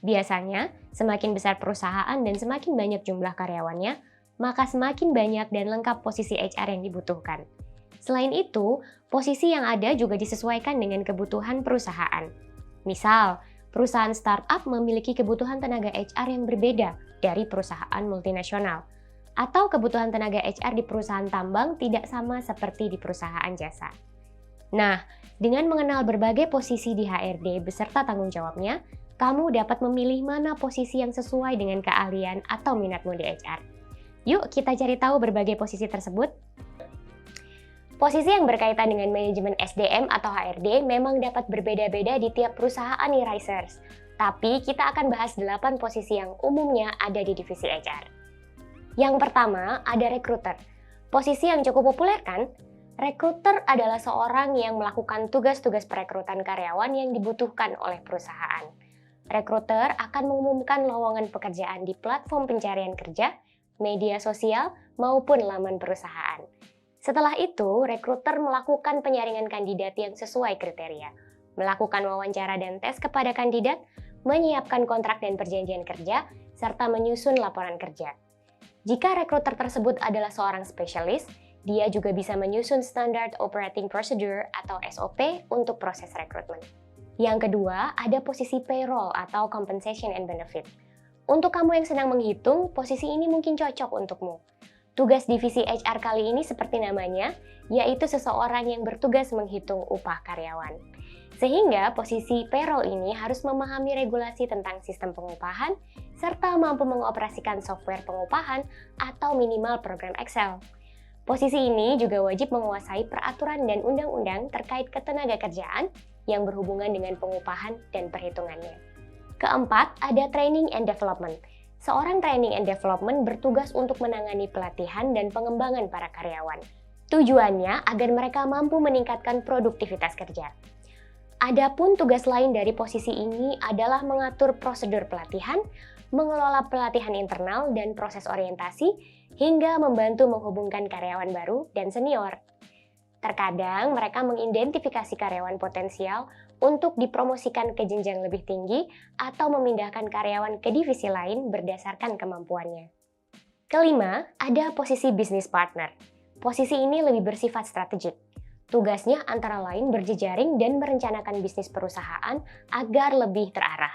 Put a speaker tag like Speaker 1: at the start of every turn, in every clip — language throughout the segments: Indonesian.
Speaker 1: Biasanya, semakin besar perusahaan dan semakin banyak jumlah karyawannya, maka semakin banyak dan lengkap posisi HR yang dibutuhkan. Selain itu, posisi yang ada juga disesuaikan dengan kebutuhan perusahaan. Misal, perusahaan startup memiliki kebutuhan tenaga HR yang berbeda dari perusahaan multinasional, atau kebutuhan tenaga HR di perusahaan tambang tidak sama seperti di perusahaan jasa. Nah, dengan mengenal berbagai posisi di HRD beserta tanggung jawabnya, kamu dapat memilih mana posisi yang sesuai dengan keahlian atau minatmu di HR. Yuk kita cari tahu berbagai posisi tersebut. Posisi yang berkaitan dengan manajemen SDM atau HRD memang dapat berbeda-beda di tiap perusahaan nih Risers. Tapi kita akan bahas 8 posisi yang umumnya ada di divisi HR. Yang pertama, ada recruiter. Posisi yang cukup populer kan? Recruiter adalah seorang yang melakukan tugas-tugas perekrutan karyawan yang dibutuhkan oleh perusahaan. Recruiter akan mengumumkan lowongan pekerjaan di platform pencarian kerja, media sosial, maupun laman perusahaan. Setelah itu, rekruter melakukan penyaringan kandidat yang sesuai kriteria, melakukan wawancara dan tes kepada kandidat, menyiapkan kontrak dan perjanjian kerja, serta menyusun laporan kerja. Jika rekruter tersebut adalah seorang spesialis, dia juga bisa menyusun Standard Operating Procedure atau SOP untuk proses rekrutmen. Yang kedua, ada posisi payroll atau compensation and benefit. Untuk kamu yang sedang menghitung, posisi ini mungkin cocok untukmu. Tugas divisi HR kali ini seperti namanya, yaitu seseorang yang bertugas menghitung upah karyawan. Sehingga posisi payroll ini harus memahami regulasi tentang sistem pengupahan, serta mampu mengoperasikan software pengupahan atau minimal program Excel. Posisi ini juga wajib menguasai peraturan dan undang-undang terkait ketenagakerjaan yang berhubungan dengan pengupahan dan perhitungannya. Keempat, ada training and development. Seorang training and development bertugas untuk menangani pelatihan dan pengembangan para karyawan. Tujuannya agar mereka mampu meningkatkan produktivitas kerja. Adapun tugas lain dari posisi ini adalah mengatur prosedur pelatihan, mengelola pelatihan internal dan proses orientasi, hingga membantu menghubungkan karyawan baru dan senior. Terkadang mereka mengidentifikasi karyawan potensial untuk dipromosikan ke jenjang lebih tinggi atau memindahkan karyawan ke divisi lain berdasarkan kemampuannya. Kelima, ada posisi business partner. Posisi ini lebih bersifat strategik. Tugasnya antara lain berjejaring dan merencanakan bisnis perusahaan agar lebih terarah.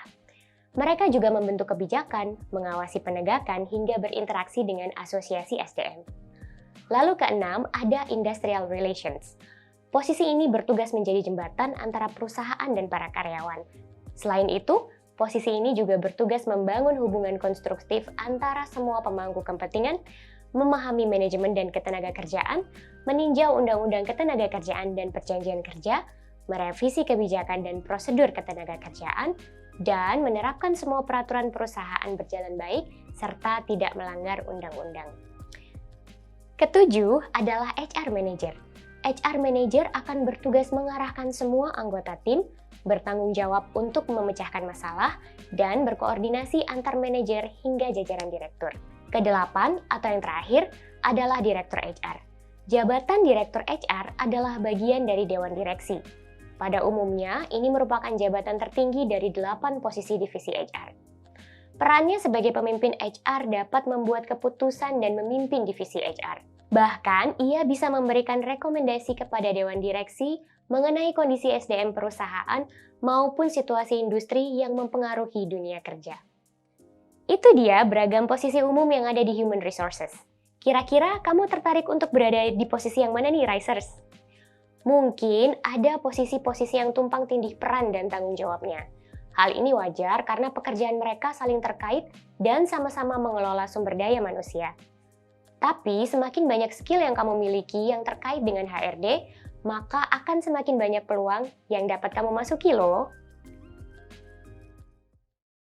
Speaker 1: Mereka juga membentuk kebijakan, mengawasi penegakan, hingga berinteraksi dengan asosiasi SDM. Lalu keenam, ada industrial relations. Posisi ini bertugas menjadi jembatan antara perusahaan dan para karyawan. Selain itu, posisi ini juga bertugas membangun hubungan konstruktif antara semua pemangku kepentingan, memahami manajemen dan ketenagakerjaan, meninjau undang-undang ketenagakerjaan dan perjanjian kerja, merevisi kebijakan dan prosedur ketenagakerjaan, dan menerapkan semua peraturan perusahaan berjalan baik serta tidak melanggar undang-undang. Ketujuh adalah HR Manager. HR Manager akan bertugas mengarahkan semua anggota tim, bertanggung jawab untuk memecahkan masalah, dan berkoordinasi antar manajer hingga jajaran direktur. Kedelapan, atau yang terakhir, adalah Direktur HR. Jabatan Direktur HR adalah bagian dari Dewan Direksi. Pada umumnya, ini merupakan jabatan tertinggi dari 8 posisi divisi HR. Perannya sebagai pemimpin HR dapat membuat keputusan dan memimpin divisi HR. Bahkan, ia bisa memberikan rekomendasi kepada Dewan Direksi mengenai kondisi SDM perusahaan maupun situasi industri yang mempengaruhi dunia kerja. Itu dia beragam posisi umum yang ada di Human Resources. Kira-kira kamu tertarik untuk berada di posisi yang mana nih, Risers? Mungkin ada posisi-posisi yang tumpang tindih peran dan tanggung jawabnya. Hal ini wajar karena pekerjaan mereka saling terkait dan sama-sama mengelola sumber daya manusia. Tapi semakin banyak skill yang kamu miliki yang terkait dengan HRD, maka akan semakin banyak peluang yang dapat kamu masuki loh.